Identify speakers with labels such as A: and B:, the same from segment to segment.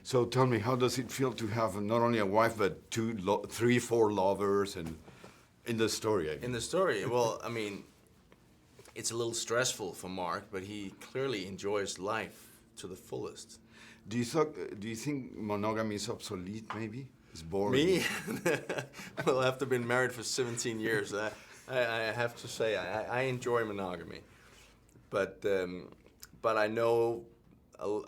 A: So tell me, how does it feel to have not only a wife but three, four lovers, and in the story? I mean.
B: In the story, well, I mean, it's a little stressful for Mark, but he clearly enjoys life to the fullest.
A: Do you think monogamy is obsolete? Maybe it's boring.
B: Me? Well, after being married for 17 years, I have to say I enjoy monogamy, but I know,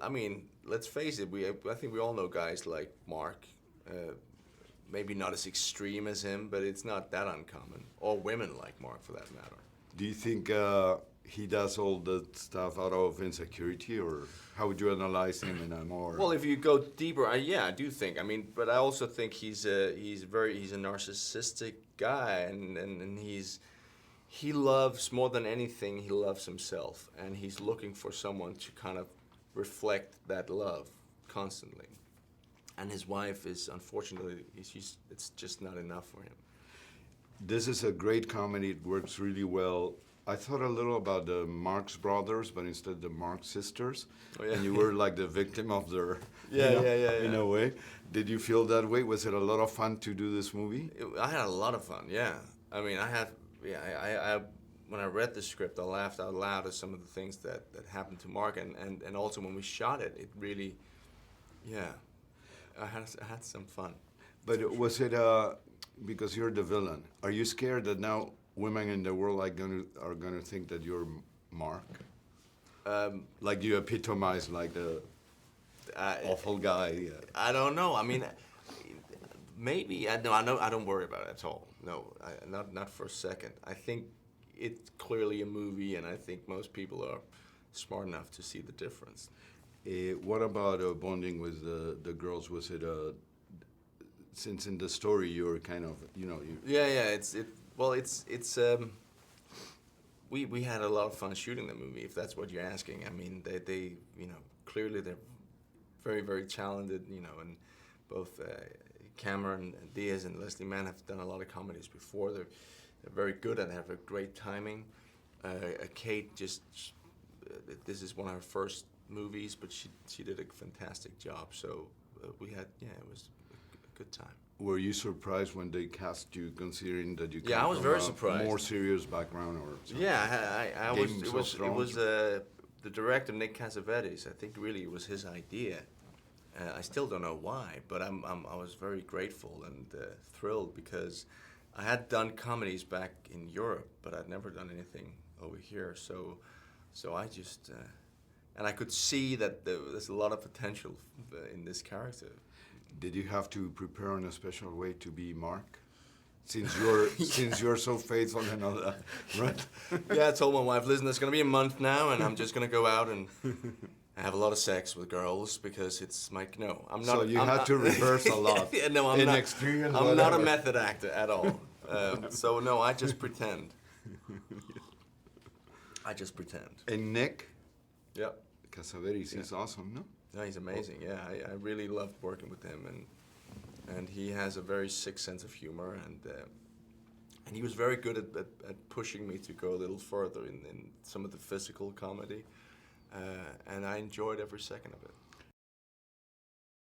B: I mean, let's face it. I think we all know guys like Mark. Maybe not as extreme as him, but it's not that uncommon. Or women like Mark, for that matter.
A: Do you think he does all the stuff out of insecurity, or how would you analyze him in a more?
B: Well, if you go deeper, yeah, I do think. I mean, but I also think he's a narcissistic guy, and he loves more than anything. He loves himself, and he's looking for someone to kind of reflect that love constantly. And his wife is, unfortunately, it's just not enough for him.
A: This is a great comedy. It works really well. I thought a little about the Marx Brothers, but instead the Marx Sisters. Oh, yeah. And you were like the victim of their, in a way. Did you feel that way? Was it a lot of fun to do this movie?
B: I had a lot of fun, yeah. I mean, I when I read the script, I laughed out loud at some of the things that happened to Mark, and also when we shot it, it really, yeah, I had some fun.
A: But was it, because you're the villain, are you scared that now women in the world are gonna think that you're Mark? Like you epitomize like the awful guy. Yeah.
B: I don't know. I mean, maybe. I don't worry about it at all. No, not for a second. I think it's clearly a movie, and I think most people are smart enough to see the difference.
A: What about bonding with the girls? Was it since in the story you're kind of, you know...
B: We had a lot of fun shooting the movie, if that's what you're asking. I mean, they you know, clearly they're very, very talented, you know, and both Cameron and Diaz and Leslie Mann have done a lot of comedies before. They're very good and have a great timing. Kate this is one of her first movies, but she did a fantastic job. So it was a good time.
A: Were you surprised when they cast you, considering that you
B: come I was
A: from
B: very surprised.
A: More serious background or something?
B: Yeah, I was. It was the director, Nick Cassavetes. I think really it was his idea. I still don't know why, but I was very grateful and thrilled, because I had done comedies back in Europe, but I'd never done anything over here. So I just and I could see that there's a lot of potential in this character.
A: Did you have to prepare in a special way to be Mark? Since you're so faithful and all that, right?
B: Yeah, I told my wife, listen, it's going to be a month now, and I'm just going to go out and have a lot of sex with girls, because it's like, no, I'm not.
A: So you had to reverse a lot.
B: No, I'm not.
A: Experience,
B: I'm not a method actor at all. So no, I just pretend. I just pretend.
A: And Nick?
B: Yep.
A: Cassavetes is awesome, no?
B: No, he's amazing. Yeah, I really loved working with him, and he has a very sick sense of humor, and he was very good at pushing me to go a little further in some of the physical comedy, and I enjoyed every second of it.